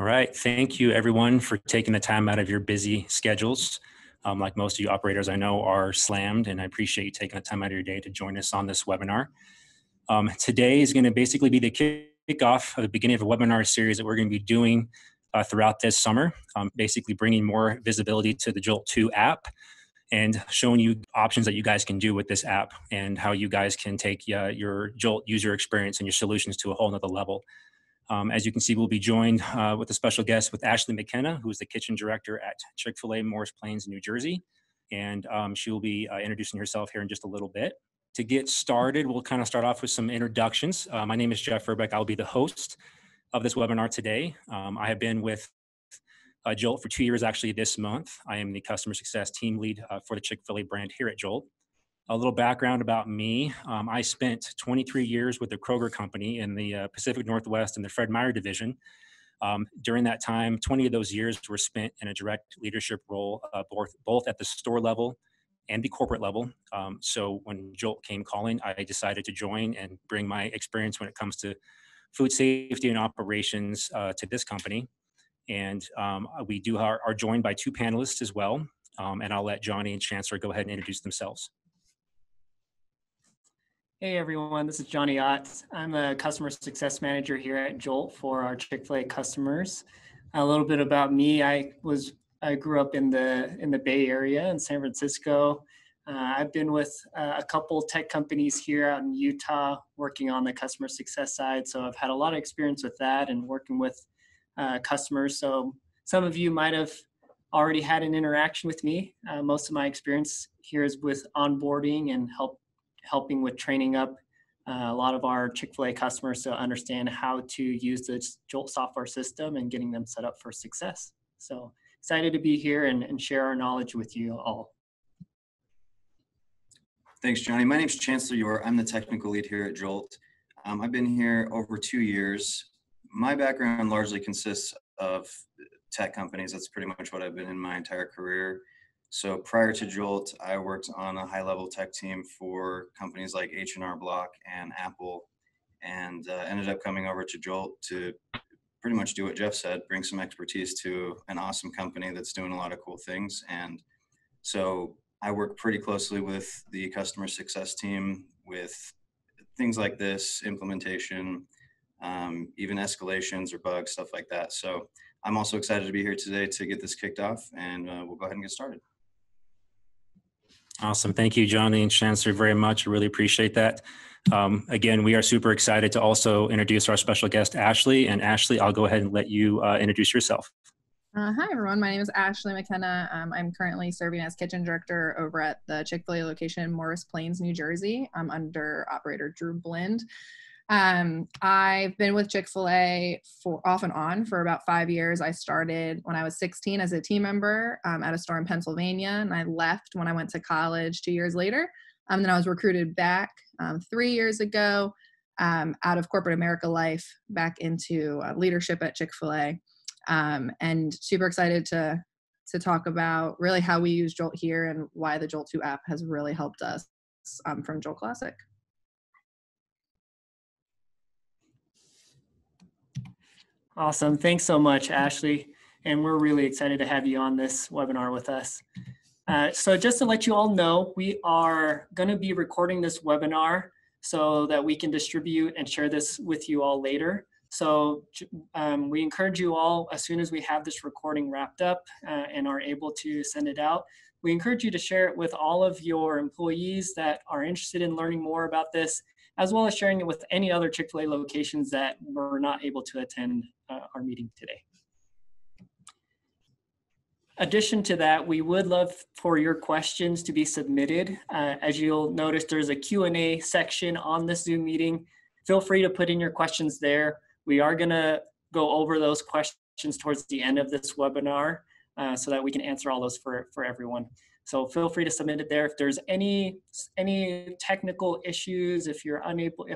All right. Thank you, everyone, for taking the time out of your busy schedules. Like most of you operators I know are slammed, and I appreciate you taking the time out of your day to join us on this webinar. Today is going to basically be the kickoff of the beginning of a webinar series that we're going to be doing throughout this summer, basically bringing more visibility to the Jolt 2 app and showing you options that you guys can do with this app and how you guys can take your Jolt user experience and your solutions to a whole nother level. As you can see, we'll be joined with a special guest with Ashley McKenna, who is the kitchen director at Chick-fil-A Morris Plains, New Jersey. And she will be introducing herself here in just a little bit. To get started, we'll kind of start off with some introductions. My name is Jeff Verbeck. I'll be the host of this webinar today. I have been with Jolt for 2 years actually this month. I am the customer success team lead for the Chick-fil-A brand here at Jolt. A little background about me. I spent 23 years with the Kroger company in the Pacific Northwest in the Fred Meyer division. During that time, 20 of those years were spent in a direct leadership role, both at the store level and the corporate level. So when Jolt came calling, I decided to join and bring my experience when it comes to food safety and operations to this company. And we are joined by two panelists as well. And I'll let Johnny and Chancellor go ahead and introduce themselves. Hey everyone, this is Johnny Ott. I'm a customer success manager here at Jolt for our Chick-fil-A customers. A little bit about me, I grew up in the Bay Area in San Francisco. I've been with a couple tech companies here out in Utah working on the customer success side. So I've had a lot of experience with that and working with customers. So some of you might have already had an interaction with me. Most of my experience here is with onboarding and helping with training up a lot of our Chick-fil-A customers to understand how to use the Jolt software system and getting them set up for success. So excited to be here and share our knowledge with you all. Thanks, Johnny. My name's Chancellor Yor. I'm the technical lead here at Jolt. I've been here over 2 years. My background largely consists of tech companies. That's pretty much what I've been in my entire career. So prior to Jolt, I worked on a high-level tech team for companies like H&R Block and Apple, and ended up coming over to Jolt to pretty much do what Jeff said, bring some expertise to an awesome company that's doing a lot of cool things. And so I work pretty closely with the customer success team with things like this, implementation, even escalations or bugs, stuff like that. So I'm also excited to be here today to get this kicked off, and we'll go ahead and get started. Awesome. Thank you, Johnny and Chancellor, very much. I really appreciate that. Again, we are super excited to also introduce our special guest, Ashley. And Ashley, I'll go ahead and let you introduce yourself. Hi, everyone. My name is Ashley McKenna. I'm currently serving as kitchen director over at the Chick-fil-A location in Morris Plains, New Jersey. I'm under operator Drew Blind. I've been with Chick-fil-A off and on for about 5 years. I started when I was 16 as a team member at a store in Pennsylvania, and I left when I went to college 2 years later. Then I was recruited back 3 years ago out of corporate America life back into leadership at Chick-fil-A, and super excited to talk about really how we use Jolt here and why the Jolt 2 app has really helped us from Jolt Classic. Awesome. Thanks so much, Ashley. And we're really excited to have you on this webinar with us. So just to let you all know, we are going to be recording this webinar so that we can distribute and share this with you all later. So we encourage you all, as soon as we have this recording wrapped up and are able to send it out, we encourage you to share it with all of your employees that are interested in learning more about this, as well as sharing it with any other Chick-fil-A locations that were not able to attend our meeting today. Addition to that, we would love for your questions to be submitted. As you'll notice, there's a Q&A section on this Zoom meeting. Feel free to put in your questions there. We are gonna go over those questions towards the end of this webinar so that we can answer all those for everyone. So feel free to submit it there. If there's any technical issues, if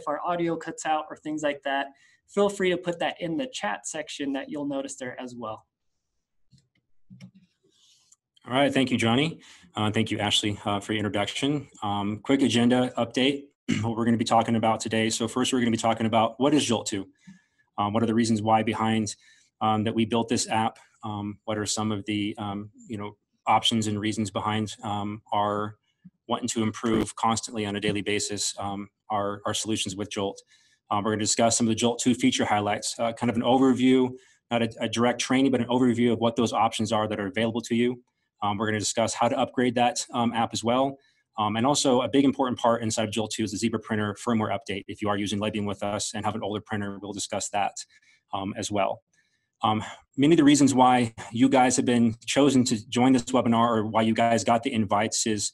our audio cuts out or things like that, feel free to put that in the chat section that you'll notice there as well. All right, thank you, Johnny. Thank you, Ashley, for your introduction. Quick agenda update, what we're gonna be talking about today. So first, we're gonna be talking about what is Jolt 2? What are the reasons why behind that we built this app, what are some of the options and reasons behind our wanting to improve constantly on a daily basis our solutions with Jolt. We're going to discuss some of the Jolt 2 feature highlights, kind of an overview, not a direct training, but an overview of what those options are that are available to you. We're going to discuss how to upgrade that app as well. And also a big important part inside of Jolt 2 is the Zebra printer firmware update. If you are using Labian with us and have an older printer, we'll discuss that as well. Many of the reasons why you guys have been chosen to join this webinar, or why you guys got the invites, is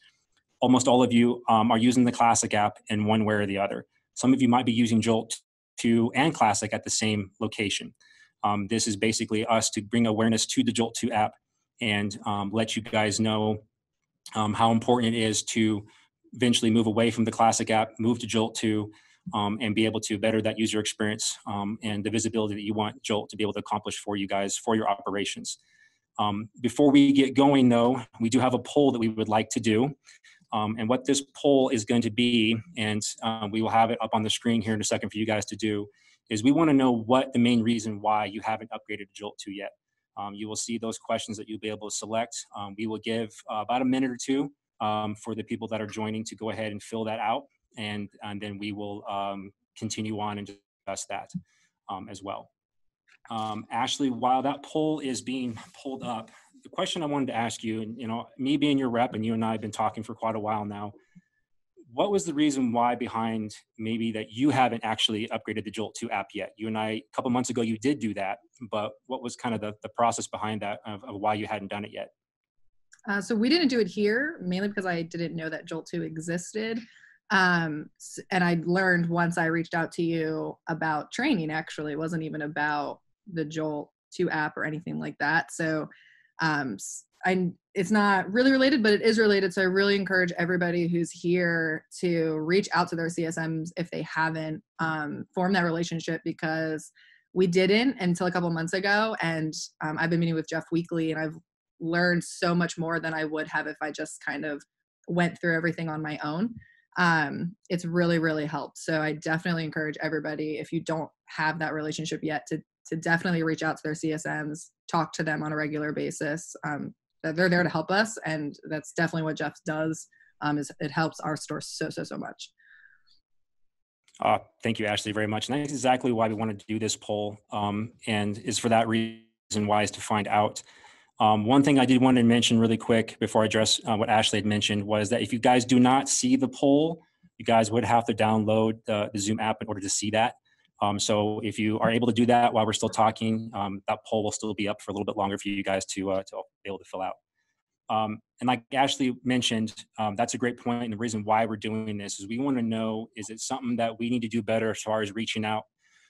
almost all of you are using the Classic app in one way or the other. Some of you might be using Jolt 2 and Classic at the same location. This is basically us to bring awareness to the Jolt 2 app and let you guys know how important it is to eventually move away from the Classic app, move to Jolt 2, and be able to better that user experience and the visibility that you want Jolt to be able to accomplish for you guys, for your operations. Before we get going though, we do have a poll that we would like to do. And what this poll is going to be, and we will have it up on the screen here in a second for you guys to do, is we want to know what the main reason why you haven't upgraded to Jolt 2 yet. You will see those questions that you'll be able to select. We will give about a minute or two for the people that are joining to go ahead and fill that out. And then we will continue on and discuss that as well. Ashley, while that poll is being pulled up, the question I wanted to ask you, and me being your rep, and you and I have been talking for quite a while now, what was the reason why behind maybe that you haven't actually upgraded the Jolt 2 app yet? You and I, a couple months ago, you did do that, but what was kind of the process behind that of why you hadn't done it yet? So we didn't do it here, mainly because I didn't know that Jolt 2 existed. And I learned once I reached out to you about training, actually. It wasn't even about the Jolt 2 app or anything like that. So it's not really related, but it is related. So I really encourage everybody who's here to reach out to their CSMs if they haven't formed that relationship, because we didn't until a couple months ago. And I've been meeting with Jeff weekly, and I've learned so much more than I would have if I just kind of went through everything on my own. It's really, really helped. So I definitely encourage everybody, if you don't have that relationship yet, to definitely reach out to their CSMs, talk to them on a regular basis. They're there to help us, and that's definitely what Jeff does. Is it helps our store so much. Thank you, Ashley, very much. And that's exactly why we wanted to do this poll, and is for that reason why is to find out. One thing I did want to mention really quick before I address what Ashley had mentioned was that if you guys do not see the poll, you guys would have to download the Zoom app in order to see that. So if you are able to do that while we're still talking, that poll will still be up for a little bit longer for you guys to be able to fill out. And like Ashley mentioned, that's a great point. And the reason why we're doing this is we want to know, is it something that we need to do better as far as reaching out?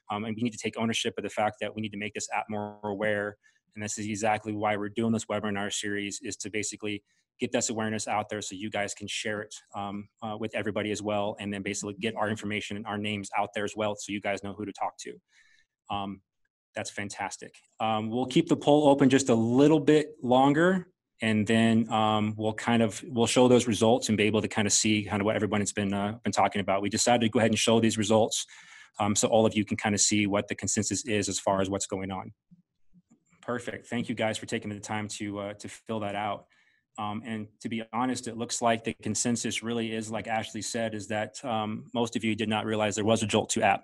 And we need to take ownership of the fact that we need to make this app more aware. And this is exactly why we're doing this webinar series, is to basically get this awareness out there so you guys can share it with everybody as well. And then basically get our information and our names out there as well, so you guys know who to talk to. That's fantastic. We'll keep the poll open just a little bit longer, and then we'll show those results and be able to kind of see kind of what everyone's been talking about. We decided to go ahead and show these results so all of you can kind of see what the consensus is as far as what's going on. Perfect. Thank you guys for taking the time to fill that out. And to be honest, it looks like the consensus really is, like Ashley said, is that most of you did not realize there was a Jolt 2 app.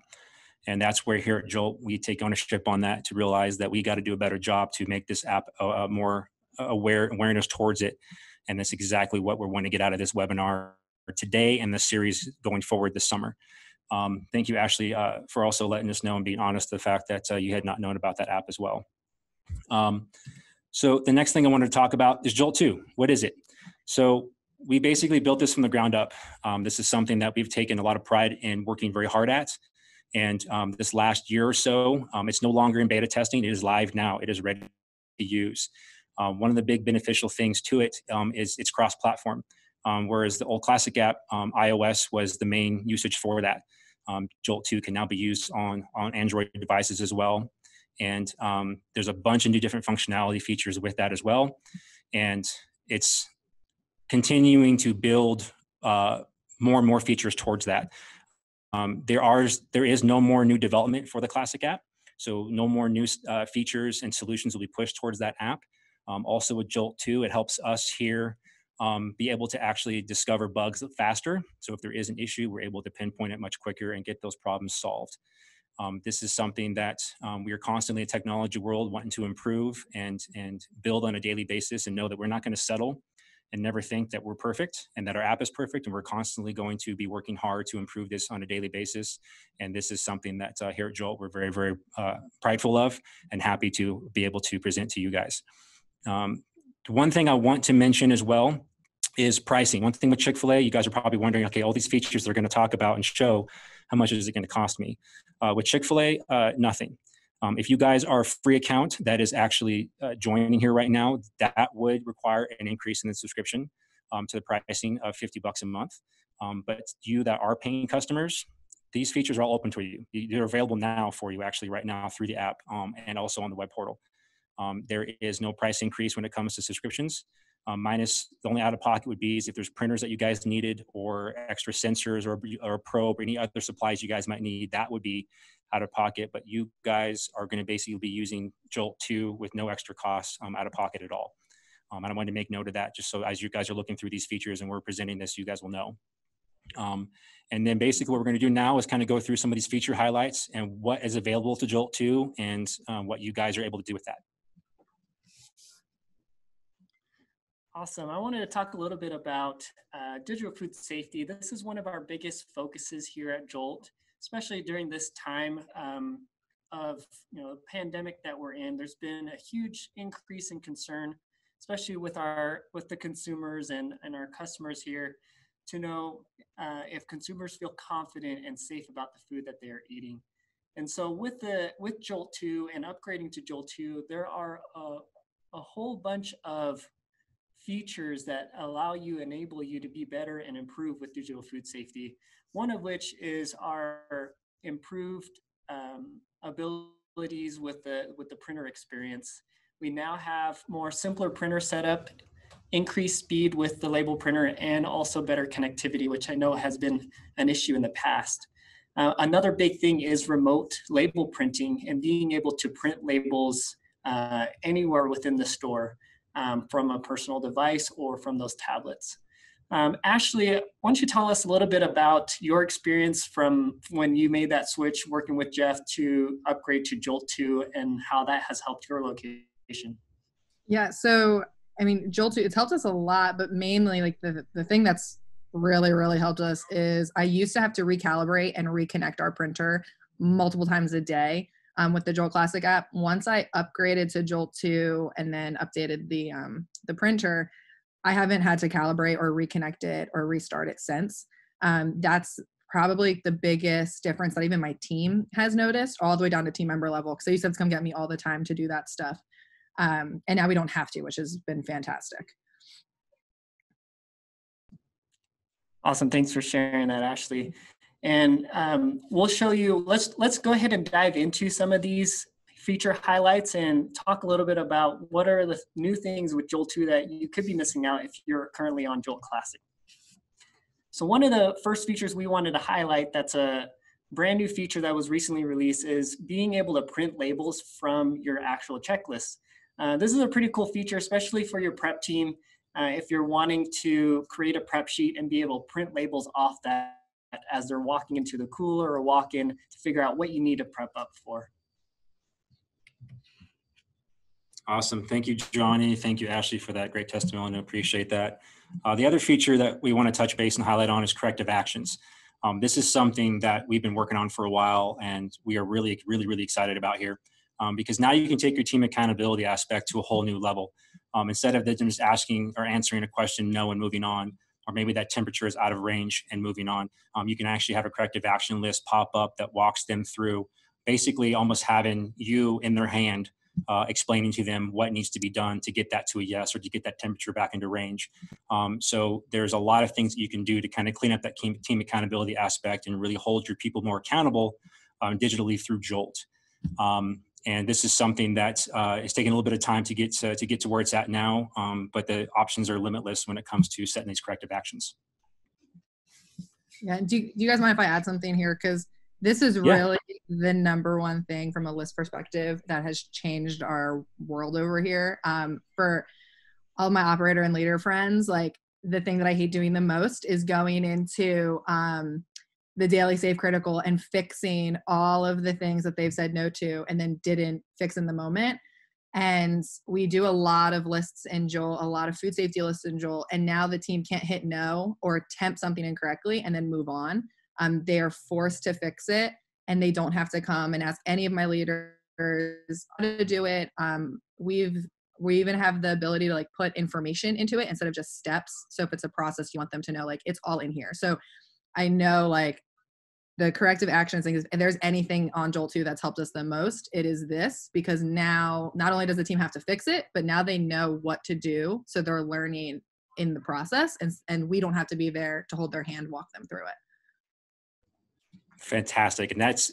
And that's where here at Jolt, we take ownership on that, to realize that we got to do a better job to make this app more awareness towards it. And that's exactly what we're wanting to get out of this webinar today and the series going forward this summer. Thank you, Ashley, for also letting us know and being honest the fact that you had not known about that app as well. So the next thing I wanted to talk about is Jolt 2. What is it? So we basically built this from the ground up. This is something that we've taken a lot of pride in working very hard at. And this last year or so, it's no longer in beta testing. It is live now. It is ready to use. One of the big beneficial things to it is it's cross-platform. Whereas the old Classic app, iOS was the main usage for that. Jolt 2 can now be used on Android devices as well. And there's a bunch of new different functionality features with that as well. And it's continuing to build more and more features towards that. There is no more new development for the Classic app. So no more new features and solutions will be pushed towards that app. Also with Jolt 2, it helps us here be able to actually discover bugs faster. So if there is an issue, we're able to pinpoint it much quicker and get those problems solved. This is something that we are constantly a technology world wanting to improve and build on a daily basis, and know that we're not going to settle and never think that we're perfect and that our app is perfect. And we're constantly going to be working hard to improve this on a daily basis. And this is something that here at Jolt, we're very, very prideful of and happy to be able to present to you guys. One thing I want to mention as well is pricing. One thing with Chick-fil-A, you guys are probably wondering, okay, all these features they're going to talk about and show, how much is it going to cost me? With Chick-fil-A, nothing. If you guys are a free account that is actually joining here right now, that would require an increase in the subscription to the pricing of $50 a month. But you that are paying customers, these features are all open to you. They're available now for you actually right now through the app and also on the web portal. There is no price increase when it comes to subscriptions. Minus the only out-of-pocket would be is if there's printers that you guys needed or extra sensors or a probe or any other supplies you guys might need, that would be out of pocket. But you guys are going to basically be using Jolt 2 with no extra costs out of pocket at all. And I wanted to make note of that just so as you guys are looking through these features and we're presenting this, you guys will know. And then basically what we're going to do now is kind of go through some of these feature highlights and what is available to Jolt 2 and what you guys are able to do with that. Awesome. I wanted to talk a little bit about digital food safety. This is one of our biggest focuses here at Jolt, especially during this time of the pandemic that we're in. There's been a huge increase in concern, especially with the consumers and our customers here, to know if consumers feel confident and safe about the food that they are eating. And so with Jolt 2 and upgrading to Jolt 2, there are a whole bunch of features that enable you to be better and improve with digital food safety. One of which is our improved abilities with the printer experience. We now have more simpler printer setup, increased speed with the label printer, and also better connectivity, which I know has been an issue in the past. Another big thing is remote label printing and being able to print labels anywhere within the store. From a personal device or from those tablets. Ashley, why don't you tell us a little bit about your experience from when you made that switch working with Jeff to upgrade to Jolt 2 and how that has helped your location? Yeah, so I mean, Jolt 2, it's helped us a lot, but mainly like the thing that's really, really helped us is I used to have to recalibrate and reconnect our printer multiple times a day. With the Jolt Classic app. Once I upgraded to Jolt 2 and then updated the printer, I haven't had to calibrate or reconnect it or restart it since. That's probably the biggest difference that even my team has noticed, all the way down to team member level, because they used to come get me all the time to do that stuff. And now we don't have to, which has been fantastic. Awesome. Thanks for sharing that, Ashley. And we'll show you, let's go ahead and dive into some of these feature highlights and talk a little bit about what are the new things with Jolt 2 that you could be missing out if you're currently on Jolt Classic. So one of the first features we wanted to highlight that's a brand new feature that was recently released is being able to print labels from your actual checklist. This is a pretty cool feature, especially for your prep team. If you're wanting to create a prep sheet and be able to print labels off that as they're walking into the cooler or walk in to figure out what you need to prep up for. Awesome. Thank you, Johnny. Thank you, Ashley, for that great testimony. I appreciate that. The other feature that we want to touch base and highlight on is corrective actions. This is something that we've been working on for a while, and we are really, really, really excited about here because now you can take your team accountability aspect to a whole new level. Instead of them just asking or answering a question no and moving on, or maybe that temperature is out of range and moving on, you can actually have a corrective action list pop up that walks them through, basically almost having you in their hand, explaining to them what needs to be done to get that to a yes or to get that temperature back into range. So there's a lot of things that you can do to kind of clean up that team accountability aspect and really hold your people more accountable digitally through Jolt. And this is something that is taking a little bit of time to get to where it's at now, but the options are limitless when it comes to setting these corrective actions. Yeah, do you guys mind if I add something here? Because this is really the number one thing from a list perspective that has changed our world over here. For all my operator and leader friends, like the thing that I hate doing the most is going into the daily safe critical and fixing all of the things that they've said no to and then didn't fix in the moment. And we do a lot of lists in Jolt, a lot of food safety lists in Jolt, and now the team can't hit no or attempt something incorrectly and then move on. They are forced to fix it, and they don't have to come and ask any of my leaders how to do it. We even have the ability to like put information into it instead of just steps. So if it's a process, you want them to know like it's all in here. So I know like the corrective actions thing is, if there's anything on Jolt 2 that's helped us the most, it is this, because now not only does the team have to fix it, but now they know what to do. So they're learning in the process, and we don't have to be there to hold their hand, walk them through it. Fantastic. And that's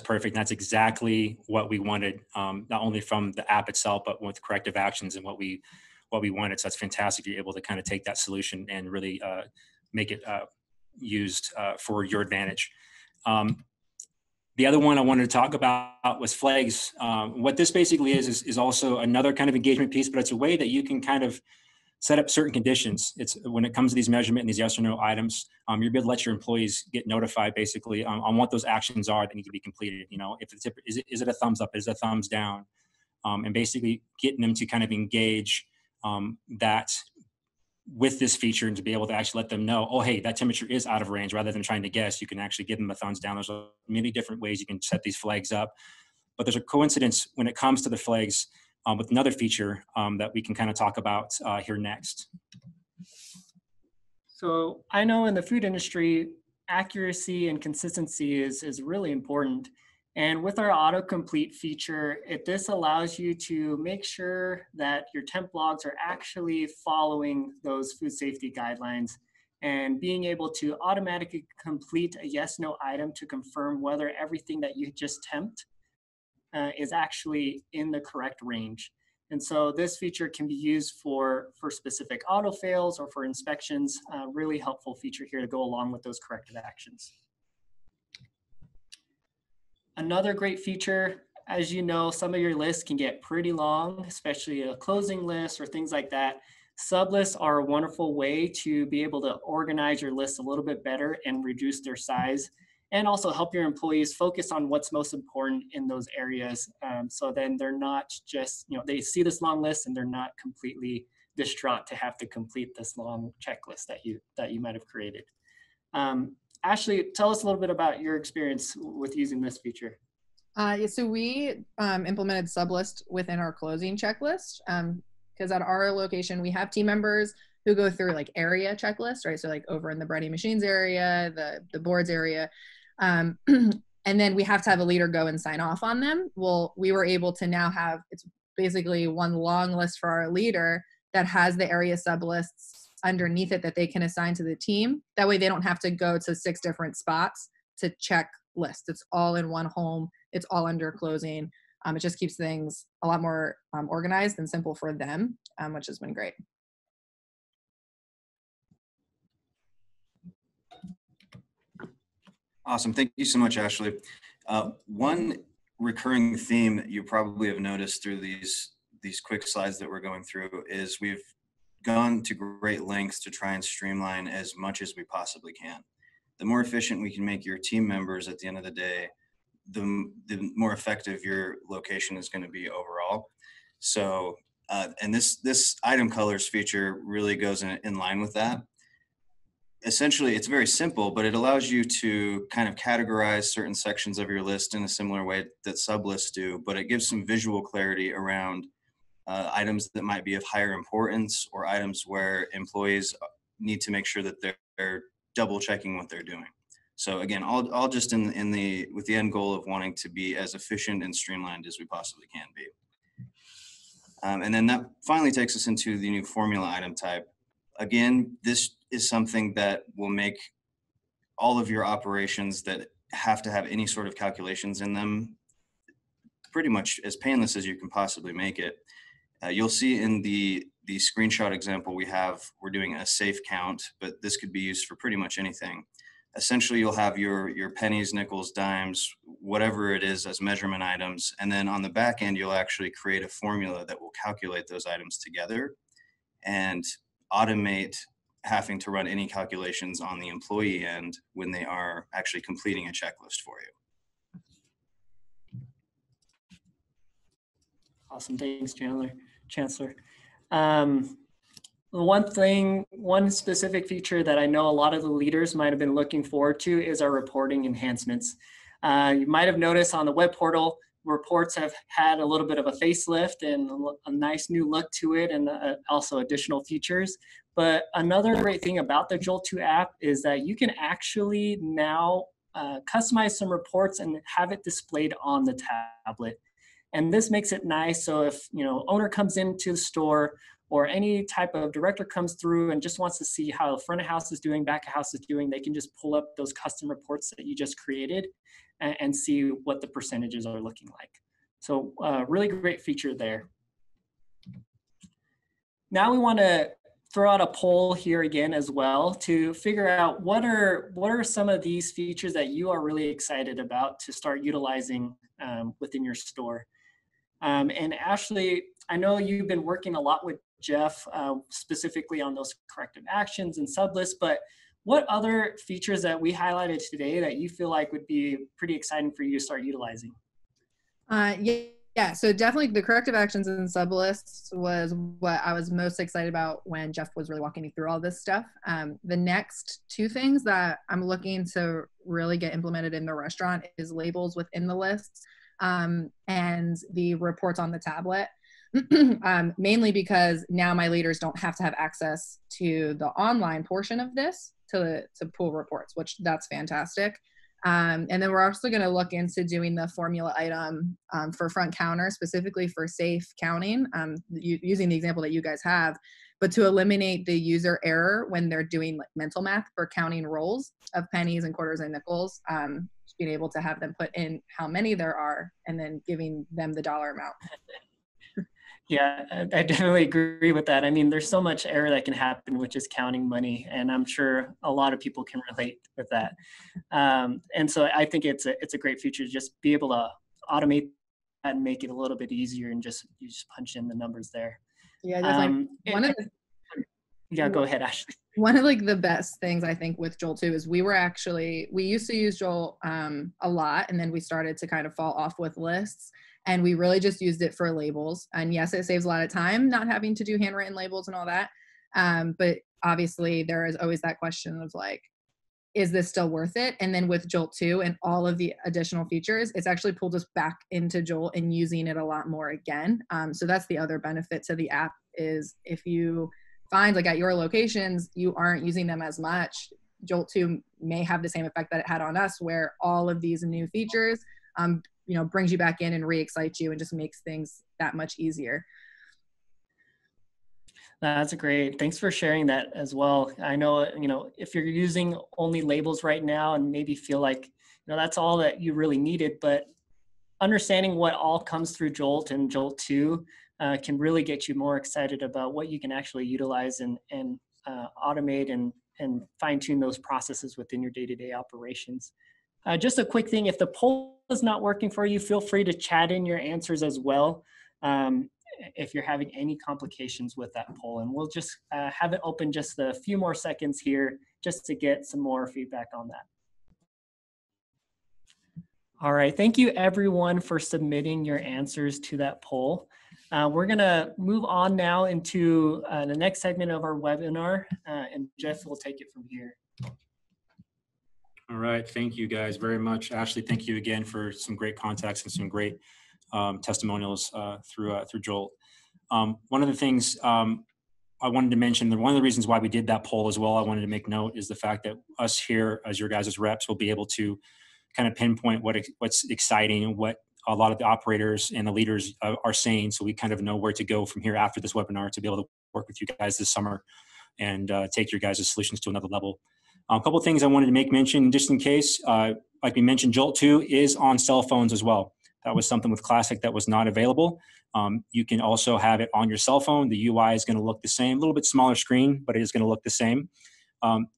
perfect. That's exactly what we wanted, not only from the app itself, but with corrective actions and what we wanted. So that's fantastic. You're able to kind of take that solution and really make it used for your advantage. The other one I wanted to talk about was flags. What this basically is also another kind of engagement piece, but it's a way that you can kind of set up certain conditions. It's when it comes to these measurement and these yes or no items, you're able to let your employees get notified basically on what those actions are that need to be completed. You know, if it's is it a thumbs up, is it a thumbs down, and basically getting them to kind of engage that with this feature, and to be able to actually let them know, oh, hey, that temperature is out of range, rather than trying to guess. You can actually give them a thumbs down. There's many different ways you can set these flags up, but there's a coincidence when it comes to the flags with another feature that we can kind of talk about here next. So I know in the food industry, accuracy and consistency is really important. And with our autocomplete feature, this allows you to make sure that your temp logs are actually following those food safety guidelines, and being able to automatically complete a yes/no item to confirm whether everything that you just temped is actually in the correct range. And so this feature can be used for specific auto fails or for inspections. Really helpful feature here to go along with those corrective actions. Another great feature, as you know, some of your lists can get pretty long, especially a closing list or things like that. Sublists are a wonderful way to be able to organize your list a little bit better and reduce their size, and also help your employees focus on what's most important in those areas. So then they're not just, they see this long list and they're not completely distraught to have to complete this long checklist that you might have created. Ashley, tell us a little bit about your experience with using this feature. So we implemented Sublist within our closing checklist, because at our location, we have team members who go through like area checklists, right? So like over in the breading machines area, the boards area, and then we have to have a leader go and sign off on them. Well, we were able to now have, it's basically one long list for our leader that has the area sublists underneath it that they can assign to the team. That way they don't have to go to 6 different spots to check lists. It's all in one home. It's all under closing. It just keeps things a lot more organized and simple for them, which has been great. Awesome. Thank you so much, Ashley. One recurring theme that you probably have noticed through these quick slides that we're going through is we've gone to great lengths to try and streamline as much as we possibly can. The more efficient we can make your team members at the end of the day, the more effective your location is going to be overall. So, and this item colors feature really goes in line with that. Essentially, it's very simple, but it allows you to kind of categorize certain sections of your list in a similar way that sublists do, but it gives some visual clarity around items that might be of higher importance, or items where employees need to make sure that they're double checking what they're doing. So again, all just with the end goal of wanting to be as efficient and streamlined as we possibly can be. And then that finally takes us into the new formula item type. Again, this is something that will make all of your operations that have to have any sort of calculations in them pretty much as painless as you can possibly make it. You'll see in the screenshot example we're doing a safe count, but this could be used for pretty much anything. essentially you'll have your pennies, nickels, dimes, whatever it is as measurement items. And then on the back end, you'll actually create a formula that will calculate those items together and automate having to run any calculations on the employee end when they are actually completing a checklist for you. Awesome, thanks, Chancellor. One specific feature that I know a lot of the leaders might have been looking forward to is our reporting enhancements. You might have noticed on the web portal, reports have had a little bit of a facelift and a nice new look to it, and also additional features. But another great thing about the Jolt 2 app is that you can actually now customize some reports and have it displayed on the tablet. And this makes it nice. So if, owner comes into the store or any type of director comes through and just wants to see how front of house is doing, back of house is doing, they can just pull up those custom reports that you just created and see what the percentages are looking like. So really great feature there. Now we want to throw out a poll here again as well to figure out what are some of these features that you are really excited about to start utilizing within your store. And Ashley, I know you've been working a lot with Jeff specifically on those corrective actions and sublists, but what other features that we highlighted today that you feel like would be pretty exciting for you to start utilizing? Yeah, so definitely the corrective actions and sublists was what I was most excited about when Jeff was really walking me through all this stuff. The next two things that I'm looking to really get implemented in the restaurant is labels within the lists and the reports on the tablet. Mainly because now my leaders don't have to have access to the online portion of this to pull reports, which that's fantastic. And then we're also going to look into doing the formula item for front counter, specifically for safe counting, using the example that you guys have, but to eliminate the user error when they're doing like mental math for counting rolls of pennies and quarters and nickels, just being able to have them put in how many there are and then giving them the dollar amount. Yeah, I definitely agree with that. I mean, there's so much error that can happen with just counting money, and I'm sure a lot of people can relate with that. And so I think it's a great feature to just be able to automate that and make it a little bit easier, and you just punch in the numbers there. Yeah, that's yeah, go ahead, Ashley. One of like the best things I think with Jolt 2 is we used to use Jolt a lot, and then we started to kind of fall off with lists. And we really just used it for labels. And yes, it saves a lot of time not having to do handwritten labels and all that. But obviously there is always that question of like, is this still worth it? And then with Jolt 2 and all of the additional features, it's actually pulled us back into Jolt and using it a lot more again. So that's the other benefit to the app is if you find like at your locations, you aren't using them as much, Jolt 2 may have the same effect that it had on us where all of these new features brings you back in and re-excites you and just makes things that much easier. That's great. Thanks for sharing that as well. I know, if you're using only labels right now and maybe feel like, that's all that you really needed, but understanding what all comes through Jolt and Jolt 2 can really get you more excited about what you can actually utilize and automate and fine tune those processes within your day-to-day operations. Just a quick thing, if the poll is not working for you, feel free to chat in your answers as well if you're having any complications with that poll. And we'll just have it open just a few more seconds here just to get some more feedback on that. All right, thank you everyone for submitting your answers to that poll. We're gonna move on now into the next segment of our webinar, and Jeff will take it from here. All right, thank you guys very much. Ashley, thank you again for some great contacts and some great testimonials through Jolt. One of the things I wanted to mention, one of the reasons why we did that poll as well, I wanted to make note is the fact that us here as your guys' reps will be able to kind of pinpoint what's exciting and what a lot of the operators and the leaders are saying, so we kind of know where to go from here after this webinar to be able to work with you guys this summer and take your guys' solutions to another level. A couple of things I wanted to make mention just in case, like we mentioned, Jolt 2 is on cell phones as well. That was something with Classic that was not available. You can also have it on your cell phone. The UI is going to look the same, a little bit smaller screen, but it is going to look the same.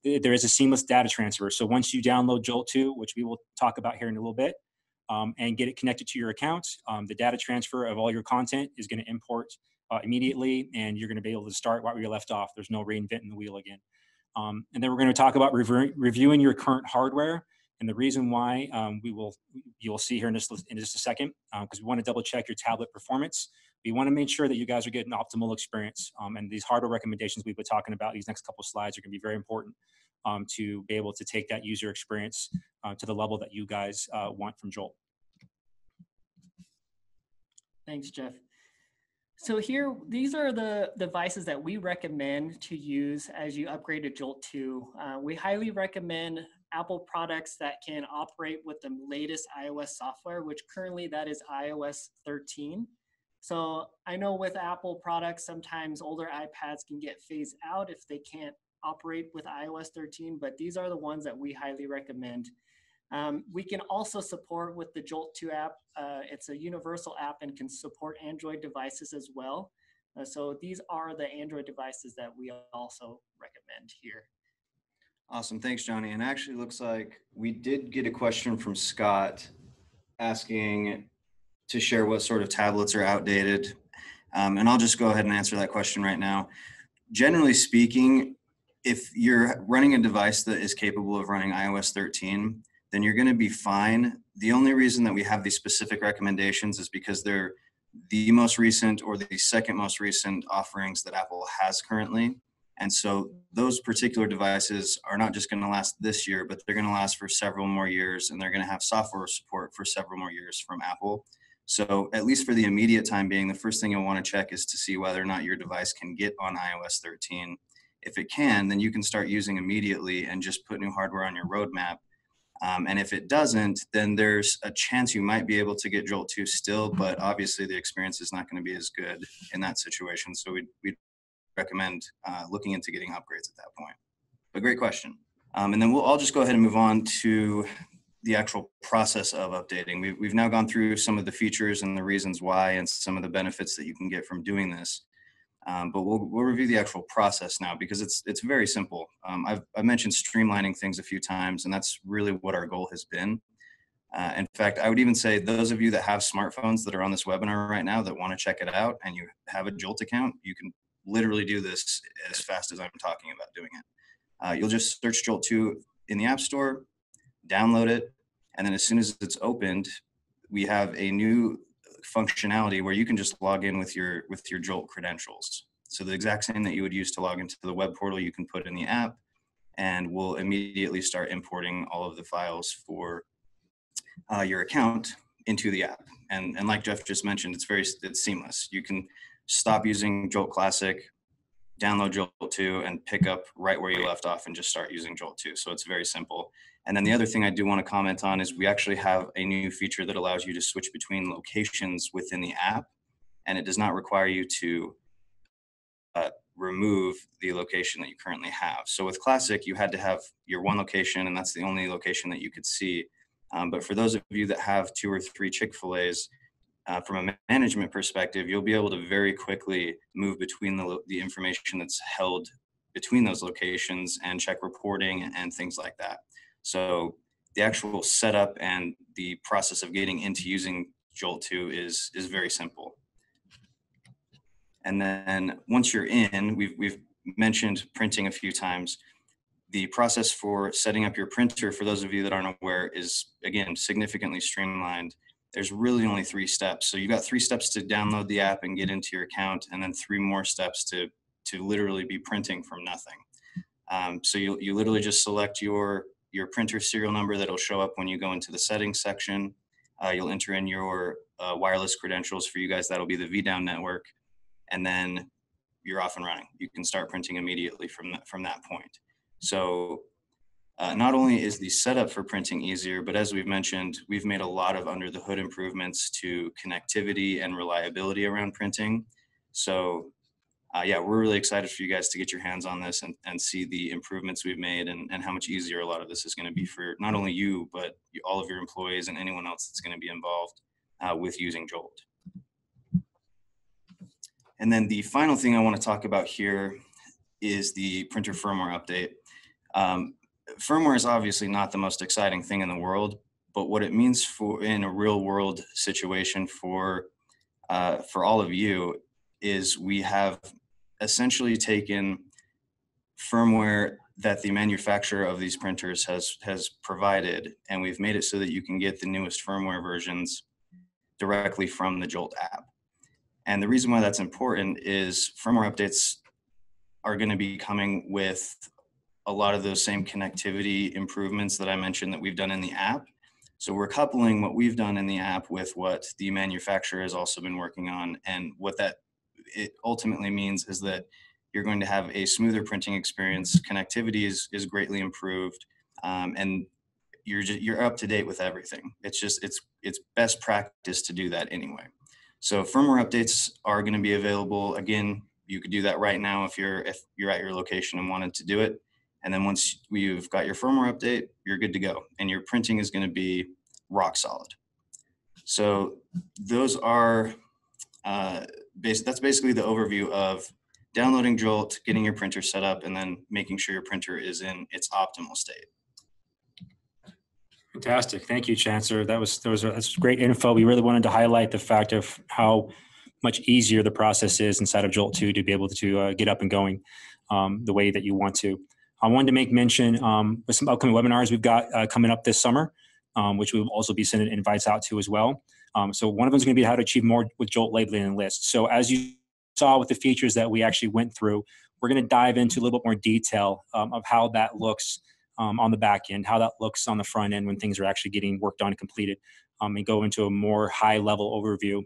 there is a seamless data transfer. So once you download Jolt 2, which we will talk about here in a little bit, and get it connected to your account, the data transfer of all your content is going to import immediately, and you're going to be able to start where you left off. There's no reinventing the wheel again. And then we're going to talk about reviewing your current hardware, and the reason why you'll see here in just a second, because we want to double check your tablet performance. We want to make sure that you guys are getting optimal experience. And these hardware recommendations we've been talking about, these next couple of slides, are going to be very important to be able to take that user experience to the level that you guys want from Jolt. Thanks, Jeff. So here, these are the devices that we recommend to use as you upgrade to Jolt 2. We highly recommend Apple products that can operate with the latest iOS software, which currently that is iOS 13. So I know with Apple products, sometimes older iPads can get phased out if they can't operate with iOS 13, but these are the ones that we highly recommend. We can also support with the Jolt 2 app. It's a universal app and can support Android devices as well. So these are the Android devices that we also recommend here. Awesome, thanks, Johnny. And actually looks like we did get a question from Scott asking to share what sort of tablets are outdated. And I'll just go ahead and answer that question right now. Generally speaking, if you're running a device that is capable of running iOS 13, then you're going to be fine. The only reason that we have these specific recommendations is because they're the most recent or the second most recent offerings that Apple has currently. And so those particular devices are not just going to last this year, but they're going to last for several more years, and they're going to have software support for several more years from Apple. So at least for the immediate time being, the first thing you'll want to check is to see whether or not your device can get on iOS 13. If it can, then you can start using immediately and just put new hardware on your roadmap. And if it doesn't, then there's a chance you might be able to get Jolt 2 still, but obviously the experience is not going to be as good in that situation. So we'd recommend looking into getting upgrades at that point. But great question. And then I'll just go ahead and move on to the actual process of updating. We've now gone through some of the features and the reasons why and some of the benefits that you can get from doing this. But we'll review the actual process now because it's very simple. I've mentioned streamlining things a few times, and that's really what our goal has been. In fact, I would even say those of you that have smartphones that are on this webinar right now that want to check it out and you have a Jolt account, you can literally do this as fast as I'm talking about doing it. You'll just search Jolt 2 in the App Store, download it, and then as soon as it's opened, we have a new functionality where you can just log in with your Jolt credentials. So the exact same that you would use to log into the web portal, you can put in the app, and we'll immediately start importing all of the files for your account into the app. And like Jeff just mentioned, it's seamless. You can stop using Jolt Classic, download Jolt 2, and pick up right where you left off and just start using Jolt 2. So it's very simple. And then the other thing I do want to comment on is we actually have a new feature that allows you to switch between locations within the app, and it does not require you to remove the location that you currently have. So with Classic, you had to have your one location, and that's the only location that you could see. But for those of you that have 2 or 3 Chick-fil-A's, from a management perspective, you'll be able to very quickly move between the information that's held between those locations and check reporting and things like that. So the actual setup and the process of getting into using Jolt 2 is very simple. And then once you're in, we've mentioned printing a few times. The process for setting up your printer, for those of you that aren't aware, is, again, significantly streamlined. There's really only 3 steps. So you've got 3 steps to download the app and get into your account, and then 3 more steps to literally be printing from nothing. So you literally just select your printer serial number that'll show up when you go into the settings section. You'll enter in your wireless credentials. For you guys, that'll be the VDown network, and then you're off and running. You can start printing immediately from that point. So not only is the setup for printing easier, but as we've mentioned, we've made a lot of under the hood improvements to connectivity and reliability around printing. So yeah, we're really excited for you guys to get your hands on this and see the improvements we've made and how much easier a lot of this is going to be for not only you, but all of your employees and anyone else that's going to be involved with using Jolt. And then the final thing I want to talk about here is the printer firmware update. Firmware is obviously not the most exciting thing in the world, but what it means for in a real world situation for all of you is we have essentially taken firmware that the manufacturer of these printers has provided, and we've made it so that you can get the newest firmware versions directly from the Jolt app. And the reason why that's important is firmware updates are going to be coming with a lot of those same connectivity improvements that I mentioned that we've done in the app. So we're coupling what we've done in the app with what the manufacturer has also been working on. And what that it ultimately means is that you're going to have a smoother printing experience. Connectivity is greatly improved, and you're up to date with everything. It's best practice to do that anyway. So firmware updates are going to be available. Again, you could do that right now if you're at your location and wanted to do it. And then once you've got your firmware update, you're good to go, and your printing is going to be rock solid. So those are that's basically the overview of downloading Jolt, getting your printer set up, and then making sure your printer is in its optimal state. Fantastic. Thank you, Chancellor. That's great info. We really wanted to highlight the fact of how much easier the process is inside of Jolt 2 to be able to get up and going the way that you want to. I wanted to make mention with some upcoming webinars we've got coming up this summer, which we will also be sending invites out to as well. So one of them is going to be how to achieve more with Jolt labeling and lists. So as you saw with the features that we actually went through, we're going to dive into a little bit more detail of how that looks on the back end, how that looks on the front end when things are actually getting worked on and completed, and go into a more high level overview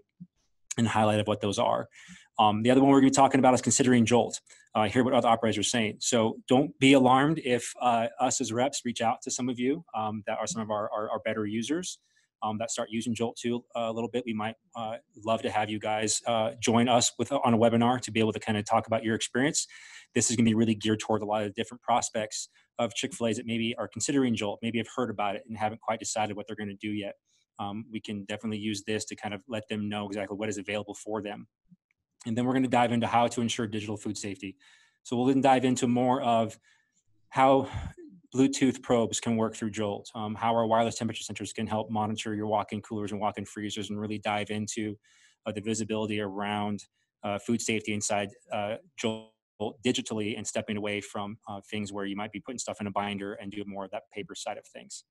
and highlight of what those are. The other one we're going to be talking about is considering Jolt. Hear what other operators are saying. So don't be alarmed if us as reps reach out to some of you that are some of our better users that start using Jolt 2 a little bit. We might love to have you guys join us on a webinar to be able to kind of talk about your experience. This is going to be really geared toward a lot of different prospects of Chick-fil-A's that maybe are considering Jolt, maybe have heard about it and haven't quite decided what they're going to do yet. We can definitely use this to kind of let them know exactly what is available for them. And then we're going to dive into how to ensure digital food safety. So we'll then dive into more of how Bluetooth probes can work through Jolt, how our wireless temperature sensors can help monitor your walk-in coolers and walk-in freezers, and really dive into the visibility around food safety inside Jolt digitally, and stepping away from things where you might be putting stuff in a binder and do more of that paper side of things.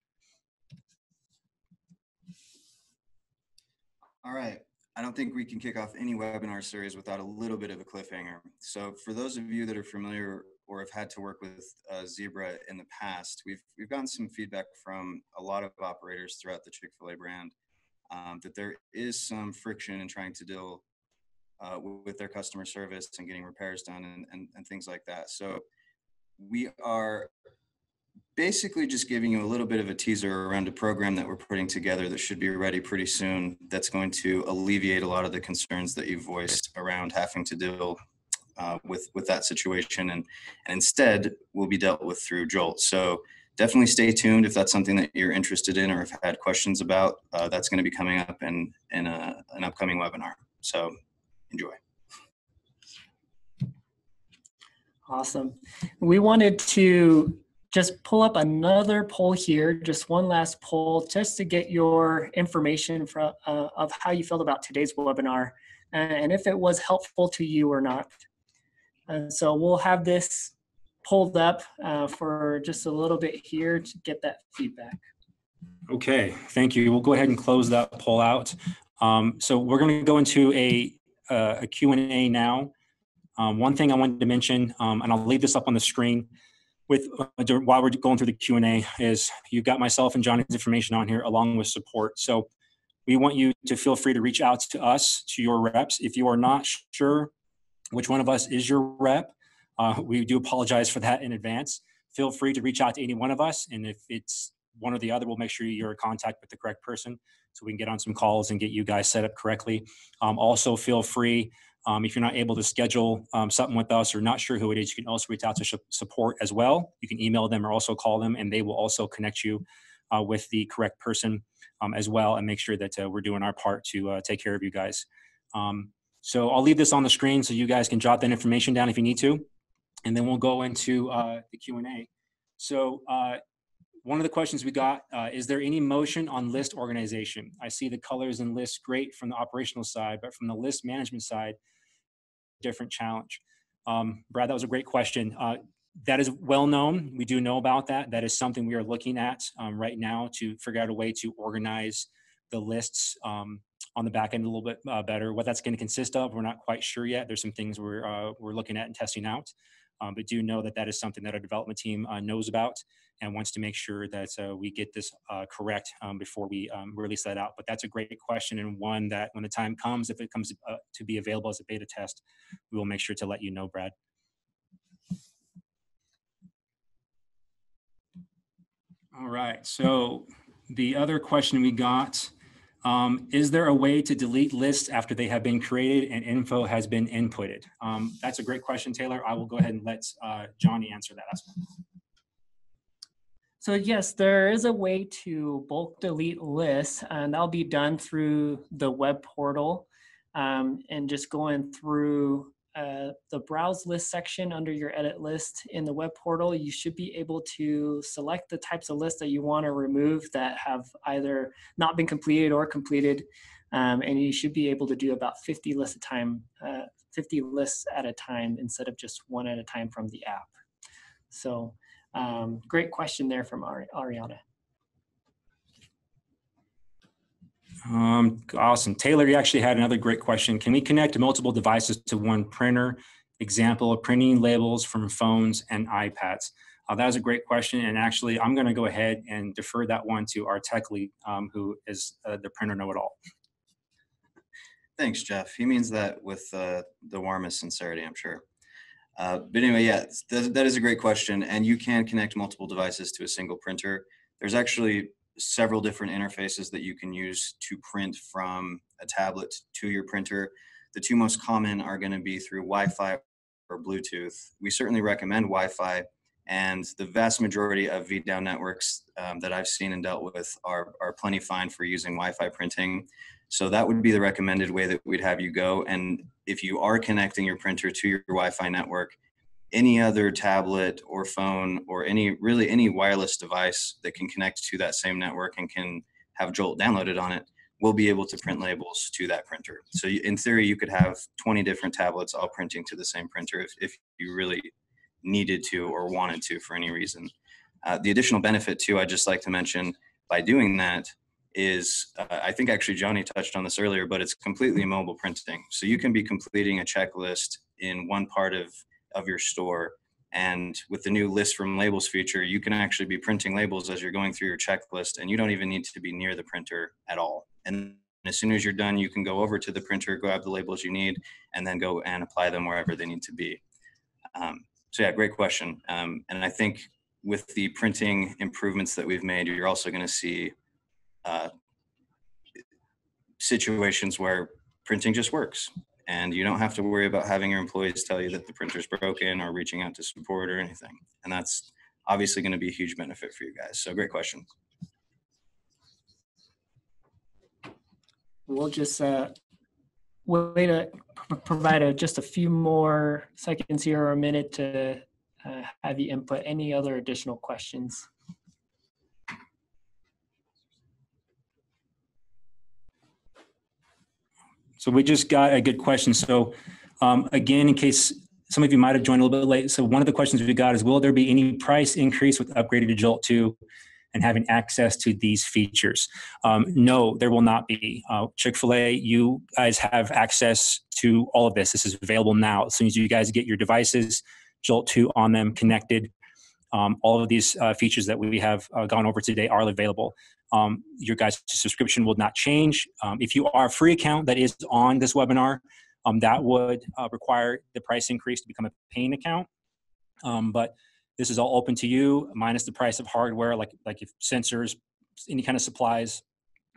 All right. I don't think we can kick off any webinar series without a little bit of a cliffhanger. So for those of you that are familiar or have had to work with Zebra in the past, we've gotten some feedback from a lot of operators throughout the Chick-fil-A brand that there is some friction in trying to deal with their customer service and getting repairs done and things like that. So we are basically just giving you a little bit of a teaser around a program that we're putting together that should be ready pretty soon, that's going to alleviate a lot of the concerns that you voiced around having to deal with that situation, and instead will be dealt with through Jolt. So definitely stay tuned if that's something that you're interested in or have had questions about. That's going to be coming up in an upcoming webinar. So enjoy. Awesome. We wanted to just pull up another poll here, just one last poll, just to get your information of how you felt about today's webinar and if it was helpful to you or not. And so we'll have this pulled up for just a little bit here to get that feedback. Okay, thank you. We'll go ahead and close that poll out. So we're going to go into a Q&A now. One thing I wanted to mention, and I'll leave this up on the screen, while we're going through the Q&A, is you've got myself and Johnny's information on here along with support. So we want you to feel free to reach out to us, to your reps. If you are not sure which one of us is your rep, we do apologize for that in advance. Feel free to reach out to any one of us. And if it's one or the other, we'll make sure you're in contact with the correct person so we can get on some calls and get you guys set up correctly. Also feel free, if you're not able to schedule something with us or not sure who it is, you can also reach out to support as well. You can email them or also call them, and they will also connect you with the correct person as well, and make sure that we're doing our part to take care of you guys. So I'll leave this on the screen so you guys can jot that information down if you need to, and then we'll go into the Q&A. So one of the questions we got, is there any motion on list organization? I see the colors and lists great from the operational side, but from the list management side, different challenge. Brad, that was a great question. That is well known. We do know about that. That is something we are looking at right now to figure out a way to organize the lists on the back end a little bit better. What that's going to consist of, we're not quite sure yet. There's some things we're looking at and testing out, but do know that that is something that our development team knows about and wants to make sure that we get this correct before we release that out. But that's a great question, and one that when the time comes, if it comes to be available as a beta test, we will make sure to let you know, Brad. All right, so the other question we got, is there a way to delete lists after they have been created and info has been inputted? That's a great question, Taylor. I will go ahead and let Johnny answer that aspect. So yes, there is a way to bulk delete lists, and that'll be done through the web portal, and just going through the browse list section under your edit list in the web portal. You should be able to select the types of lists that you want to remove that have either not been completed or completed, and you should be able to do about 50 lists at a time instead of just one at a time from the app. So great question there from Ariana. Awesome. Taylor, you actually had another great question. Can we connect multiple devices to one printer? Example of printing labels from phones and iPads. That was a great question. And actually, I'm going to go ahead and defer that one to our tech lead, who is the printer know-it-all. Thanks, Jeff. He means that with the warmest sincerity, I'm sure. But anyway, yeah, that is a great question. And you can connect multiple devices to a single printer. There's actually several different interfaces that you can use to print from a tablet to your printer. The two most common are going to be through Wi-Fi or Bluetooth. We certainly recommend Wi-Fi, and the vast majority of VDAO networks that I've seen and dealt with are plenty fine for using Wi-Fi printing. So that would be the recommended way that we'd have you go. And if you are connecting your printer to your Wi-Fi network, any other tablet or phone or any wireless device that can connect to that same network and can have Jolt downloaded on it will be able to print labels to that printer. So in theory, you could have 20 different tablets all printing to the same printer if you really needed to or wanted to for any reason. The additional benefit too, I'd just like to mention by doing that is, I think actually Johnny touched on this earlier, but it's completely mobile printing. So you can be completing a checklist in one part of your store, and with the new list from labels feature, you can actually be printing labels as you're going through your checklist, and you don't even need to be near the printer at all. And as soon as you're done, you can go over to the printer, grab the labels you need, and then go and apply them wherever they need to be. So yeah, great question. And I think with the printing improvements that we've made, you're also going to see situations where printing just works. And you don't have to worry about having your employees tell you that the printer's broken or reaching out to support or anything. And that's obviously going to be a huge benefit for you guys. So great question. We'll just wait to provide just a few more seconds here or a minute to have you input any other additional questions. So we just got a good question. So again, in case some of you might have joined a little bit late. So one of the questions we got is, will there be any price increase with upgrading to Jolt 2 and having access to these features? No, there will not be. Chick-fil-A, you guys have access to all of this. This is available now. As soon as you guys get your devices, Jolt 2 on them, connected, all of these features that we have gone over today are available. Your guys' subscription will not change. If you are a free account that is on this webinar, that would require the price increase to become a paying account. But this is all open to you, minus the price of hardware, like if sensors, any kind of supplies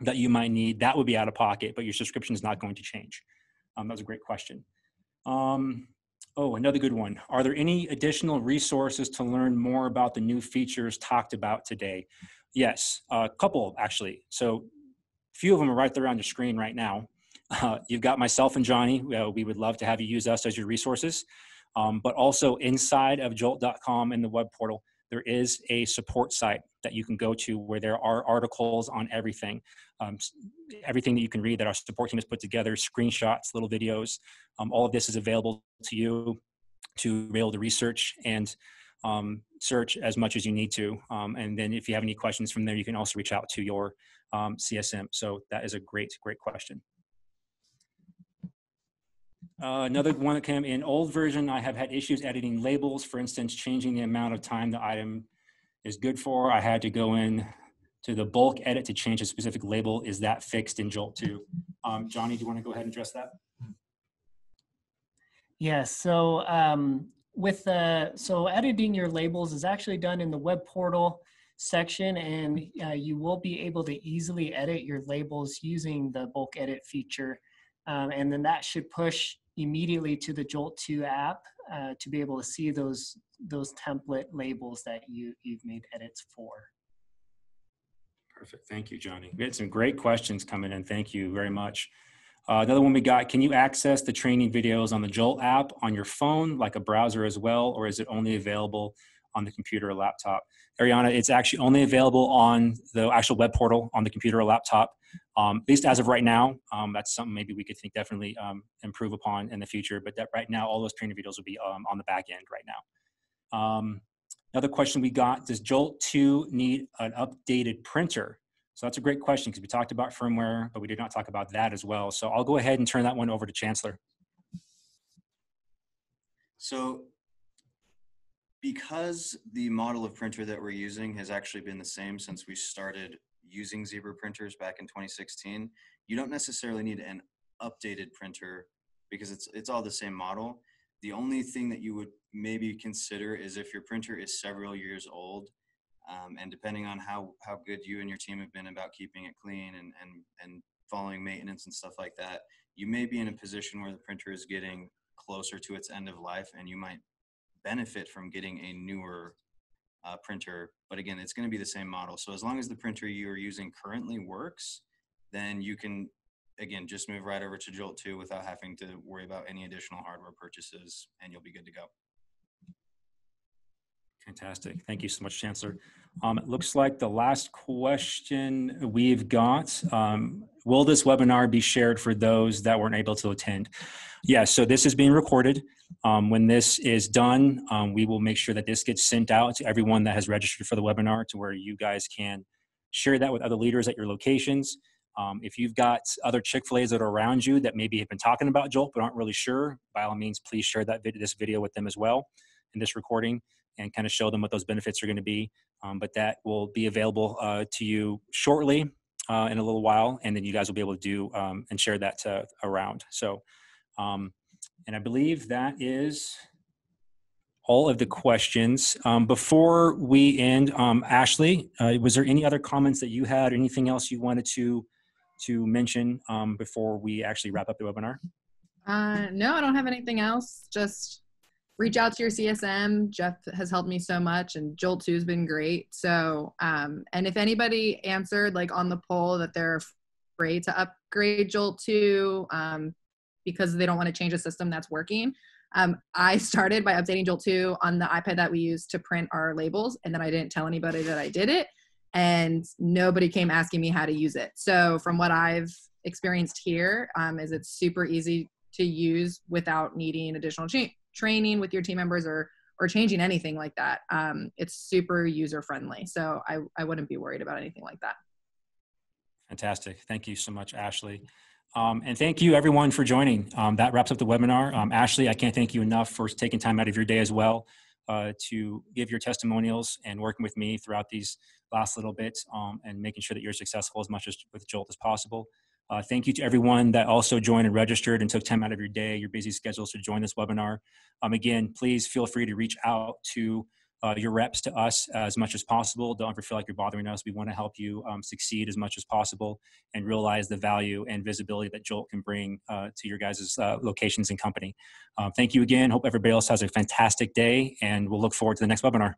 that you might need, that would be out of pocket, but your subscription is not going to change. That was a great question. Oh, another good one. Are there any additional resources to learn more about the new features talked about today? Yes, a couple actually. So a few of them are right there on your screen right now. You've got myself and Johnny. We would love to have you use us as your resources. But also inside of jolt.com and the web portal, there is a support site that you can go to where there are articles on everything. Everything that you can read that our support team has put together, screenshots, little videos. All of this is available to you to be able to research and search as much as you need to. And then if you have any questions from there, you can also reach out to your CSM. So that is a great question. Another one that came in old version, I have had issues editing labels. For instance, changing the amount of time the item is good for. I had to go in to the bulk edit to change a specific label. Is that fixed in Jolt 2? Johnny, do you want to go ahead and address that? Yes. So so editing your labels is actually done in the web portal section, and you will be able to easily edit your labels using the bulk edit feature. And then that should push immediately to the Jolt 2 app to be able to see those template labels that you've made edits for. Perfect. Thank you, Johnny. We had some great questions coming in. Thank you very much. Another one we got, can you access the training videos on the Jolt app on your phone, like a browser as well, or is it only available on the computer or laptop? Ariana, it's actually only available on the actual web portal on the computer or laptop, at least as of right now. That's something maybe we could think definitely improve upon in the future, but that right now, all those training videos will be on the back end right now. Another question we got, does Jolt 2 need an updated printer? So that's a great question because we talked about firmware, but we did not talk about that as well. So I'll go ahead and turn that one over to Chancellor. So because the model of printer that we're using has actually been the same since we started using Zebra printers back in 2016, you don't necessarily need an updated printer because it's all the same model. The only thing that you would maybe consider is if your printer is several years old, and depending on how good you and your team have been about keeping it clean and following maintenance and stuff like that, you may be in a position where the printer is getting closer to its end of life and you might benefit from getting a newer printer. But again, it's going to be the same model. So as long as the printer you're using currently works, then you can, again, just move right over to Jolt 2 without having to worry about any additional hardware purchases, and you'll be good to go. Fantastic. Thank you so much, Chancellor. It looks like the last question we've got, will this webinar be shared for those that weren't able to attend? Yeah, so this is being recorded. When this is done, we will make sure that this gets sent out to everyone that has registered for the webinar to where you guys can share that with other leaders at your locations. If you've got other Chick-fil-A's that are around you that maybe have been talking about Jolt but aren't really sure, by all means, please share this video with them as well in this recording and kind of show them what those benefits are going to be. But that will be available to you shortly in a little while, and then you guys will be able to do and share that around. So, and I believe that is all of the questions. Before we end, Ashley, was there any other comments that you had, or anything else you wanted to mention before we actually wrap up the webinar? No, I don't have anything else. Just reach out to your CSM. Jeff has helped me so much, and Jolt 2 has been great. So, and if anybody answered like on the poll that they're afraid to upgrade Jolt 2 because they don't want to change a system that's working, I started by updating Jolt 2 on the iPad that we use to print our labels, and then I didn't tell anybody that I did it, and nobody came asking me how to use it. So from what I've experienced here, is it's super easy to use without needing additional training with your team members or changing anything like that. It's super user friendly. So I wouldn't be worried about anything like that. Fantastic. Thank you so much, Ashley. And thank you everyone for joining. That wraps up the webinar. Ashley, I can't thank you enough for taking time out of your day as well to give your testimonials and working with me throughout these last little bits and making sure that you're successful as much as with Jolt as possible. Thank you to everyone that also joined and registered and took time out of your day, your busy schedules to join this webinar. Again, please feel free to reach out to your reps, to us as much as possible. Don't ever feel like you're bothering us. We want to help you succeed as much as possible and realize the value and visibility that Jolt can bring to your guys' locations and company. Thank you again. Hope everybody else has a fantastic day, and we'll look forward to the next webinar.